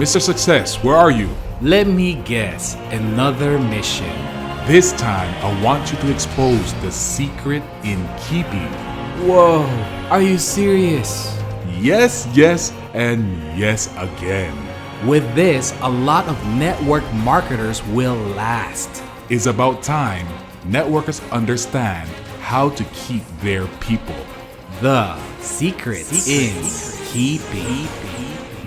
Mr. Success, where are you? Let me guess, another mission. This time, I want you to expose the secret in keeping. Whoa, are you serious? Yes, yes, and yes again. With this, a lot of network marketers will last. It's about time networkers understand how to keep their people. The secret in keeping.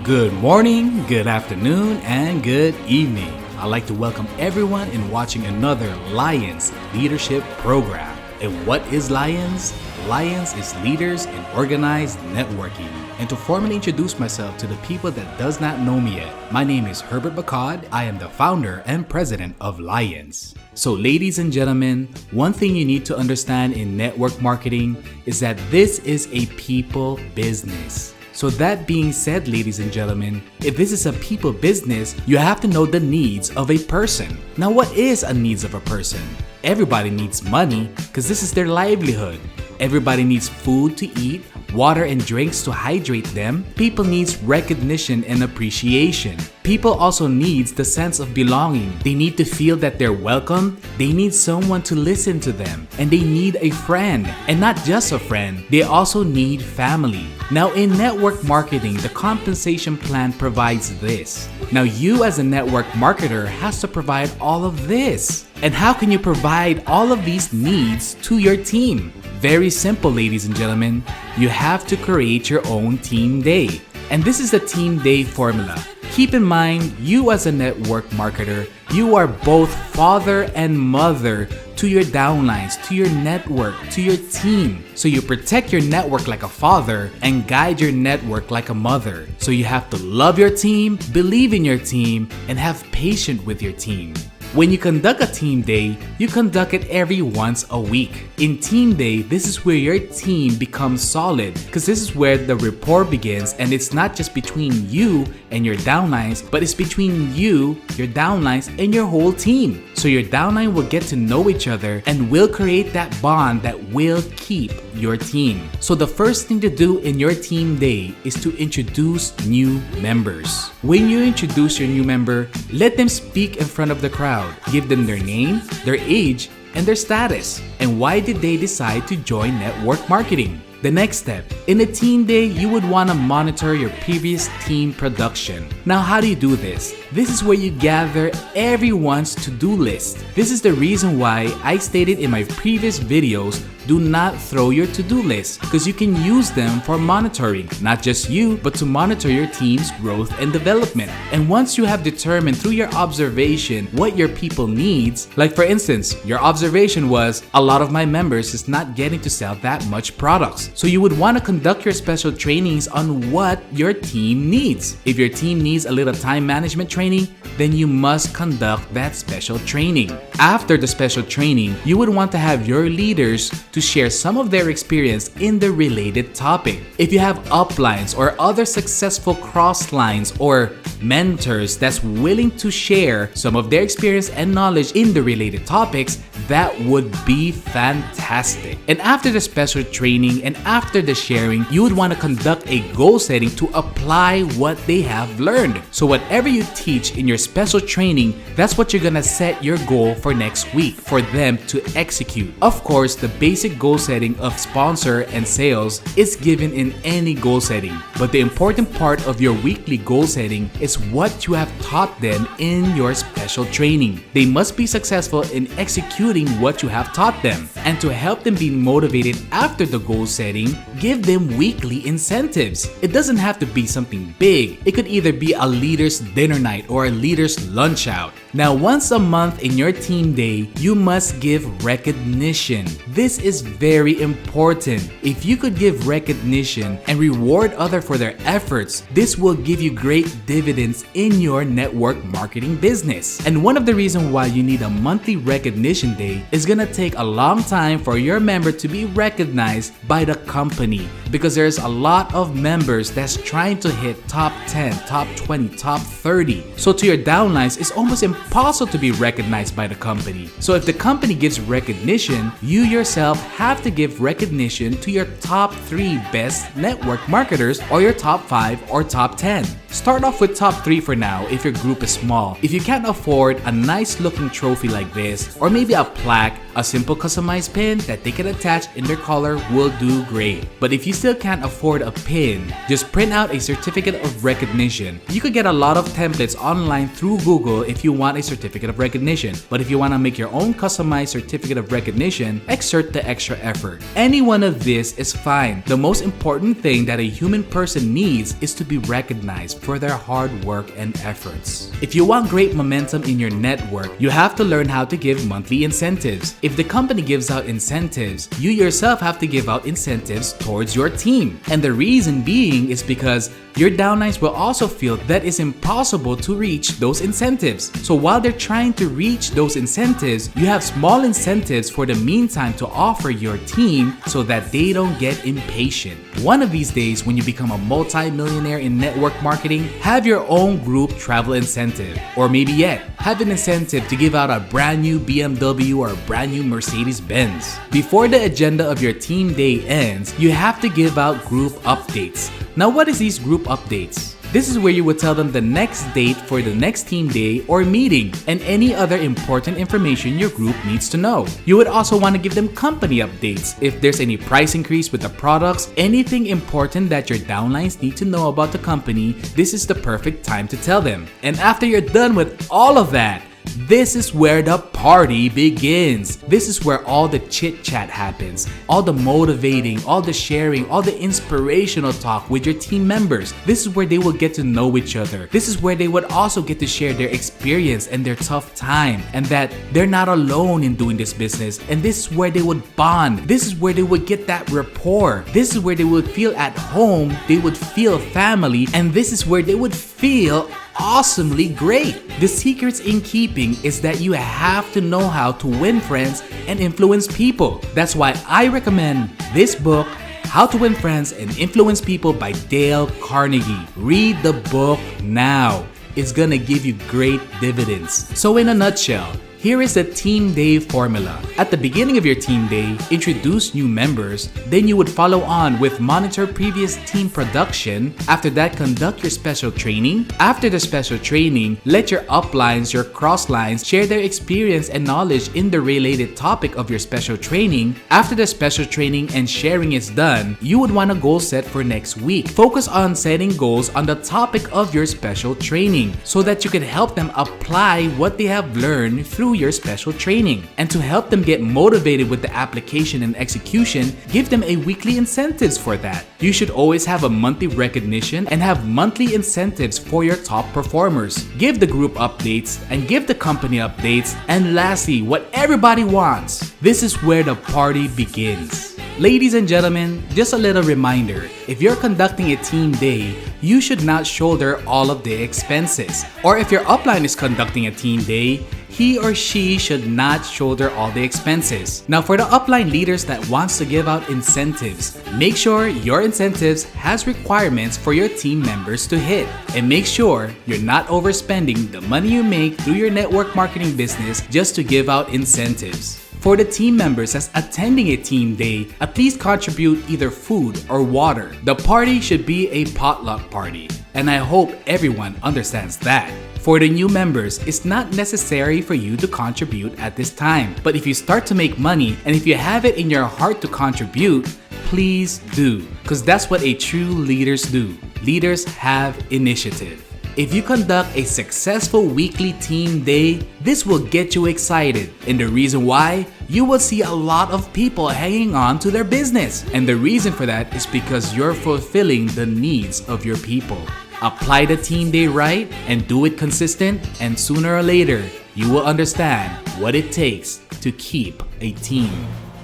Good morning, good afternoon, and good evening. I'd like to welcome everyone in watching another Lions Leadership Program. And what is Lions? Lions is leaders in organized networking. And to formally introduce myself to the people that does not know me yet, my name is Herbert Bacad. I am the founder and president of Lions. So ladies and gentlemen, one thing you need to understand in network marketing is that this is a people business. So that being said, ladies and gentlemen, if this is a people business, you have to know the needs of a person. Now, what is a needs of a person? Everybody needs money because this is their livelihood. Everybody needs food to eat, water and drinks to hydrate them. People needs recognition and appreciation. People also needs the sense of belonging. They need to feel that they're welcome. They need someone to listen to them. And they need a friend. And not just a friend, they also need family. Now in network marketing, the compensation plan provides this. Now you as a network marketer has to provide all of this. And how can you provide all of these needs to your team? Very simple, ladies and gentlemen. You have to create your own team day. And this is the team day formula. Keep in mind, you as a network marketer, you are both father and mother to your downlines, to your network, to your team. So you protect your network like a father and guide your network like a mother. So you have to love your team, believe in your team, and have patience with your team. When you conduct a team day, you conduct it every once a week. In team day, this is where your team becomes solid because this is where the rapport begins, and it's not just between you and your downlines, but it's between you, your downlines, and your whole team. So your downline will get to know each other and will create that bond that will keep your team. So the first thing to do in your team day is to introduce new members. When you introduce your new member, let them speak in front of the crowd. Give them their name, their age, and their status. And why did they decide to join network marketing? The next step, in a team day, you would want to monitor your previous team production. Now, how do you do this? This is where you gather everyone's to-do list. This is the reason why I stated in my previous videos, do not throw your to-do list because you can use them for monitoring, not just you, but to monitor your team's growth and development. And once you have determined through your observation what your people needs, like for instance, your observation was a lot of my members is not getting to sell that much products. So you would want to conduct your special trainings on what your team needs. If your team needs a little time management training, then you must conduct that special training. After the special training, you would want to have your leaders to share some of their experience in the related topic. If you have uplines or other successful crosslines or mentors that's willing to share some of their experience and knowledge in the related topics, that would be fantastic. And after the special training and after the sharing, you would want to conduct a goal setting to apply what they have learned. So whatever you teach in your special training, that's what you're gonna set your goal for next week for them to execute. Of course, the basic goal setting of sponsor and sales is given in any goal setting, but the important part of your weekly goal setting is what you have taught them in your special training. They must be successful in executing what you have taught them. And to help them be motivated after the goal setting, give them weekly incentives. It doesn't have to be something big. It could either be a leader's dinner night or a leader's lunch out. Now, once a month in your team day, you must give recognition. This is very important. If you could give recognition and reward others for their efforts, this will give you great dividends in your network marketing business. And one of the reasons why you need a monthly recognition team day, it's gonna take a long time for your member to be recognized by the company because there's a lot of members that's trying to hit top 10, top 20, top 30. So to your downlines, it's almost impossible to be recognized by the company. So if the company gives recognition, you yourself have to give recognition to your top 3 best network marketers or your top 5 or top 10. Start off with top 3 for now if your group is small. If you can't afford a nice looking trophy like this, or maybe a plaque, a simple customized pin that they can attach in their collar will do great. But if you still can't afford a pin, just print out a certificate of recognition. You could get a lot of templates online through Google if you want a certificate of recognition. But if you want to make your own customized certificate of recognition, exert the extra effort. Any one of this is fine. The most important thing that a human person needs is to be recognized for their hard work and efforts. If you want great momentum in your network, you have to learn how to give monthly incentives. If the company gives out incentives, you yourself have to give out incentives towards your team. And the reason being is because your downlines will also feel that it's impossible to reach those incentives. So while they're trying to reach those incentives, you have small incentives for the meantime to offer your team so that they don't get impatient. One of these days, when you become a multi-millionaire in network marketing, have your own group travel incentive. Or maybe yet, have an incentive to give out a brand new BMW or a brand new Mercedes-Benz. Before the agenda of your team day ends, you have to give out group updates. Now, what is these group updates? This is where you would tell them the next date for the next team day or meeting and any other important information your group needs to know. You would also want to give them company updates. If there's any price increase with the products, anything important that your downlines need to know about the company, this is the perfect time to tell them. And after you're done with all of that, this is where the party begins. This is where all the chit chat happens, all the motivating, all the sharing, all the inspirational talk with your team members. This is where they will get to know each other. This is where they would also get to share their experience and their tough time, and that they're not alone in doing this business. And this is where they would bond. This is where they would get that rapport. This is where they would feel at home. They would feel family, and this is where they would feel awesomely great. The secrets in keeping is that you have to know how to win friends and influence people. That's why I recommend this book, How to Win Friends and Influence People by Dale Carnegie. Read the book now. It's gonna give you great dividends. So in a nutshell, here is the team day formula. At the beginning of your team day, introduce new members. Then you would follow on with monitor previous team production. After that, conduct your special training. After the special training, let your uplines, your crosslines share their experience and knowledge in the related topic of your special training. After the special training and sharing is done, you would want a goal set for next week. Focus on setting goals on the topic of your special training so that you can help them apply what they have learned through your special training. And to help them get motivated with the application and execution, give them a weekly incentives for that. You should always have a monthly recognition and have monthly incentives for your top performers. Give the group updates and give the company updates. And lastly, what everybody wants. This is where the party begins. Ladies and gentlemen, just a little reminder, if you're conducting a team day, you should not shoulder all of the expenses. Or if your upline is conducting a team day, he or she should not shoulder all the expenses. Now for the upline leaders that wants to give out incentives, make sure your incentives has requirements for your team members to hit. And make sure you're not overspending the money you make through your network marketing business just to give out incentives. For the team members that's attending a team day, at least contribute either food or water. The party should be a potluck party, and I hope everyone understands that. For the new members, it's not necessary for you to contribute at this time. But if you start to make money and if you have it in your heart to contribute, please do. Because that's what a true leaders do. Leaders have initiative. If you conduct a successful weekly team day, this will get you excited. And the reason why, you will see a lot of people hanging on to their business. And the reason for that is because you're fulfilling the needs of your people. Apply the team day right and do it consistent, and sooner or later, you will understand what it takes to keep a team.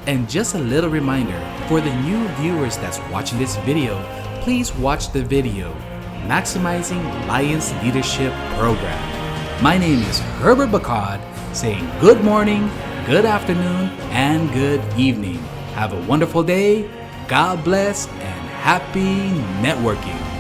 And just a little reminder, for the new viewers that's watching this video, please watch the video, Maximizing Lions Leadership Program. My name is Herbert Bacad, saying good morning, good afternoon, and good evening. Have a wonderful day. God bless and happy networking.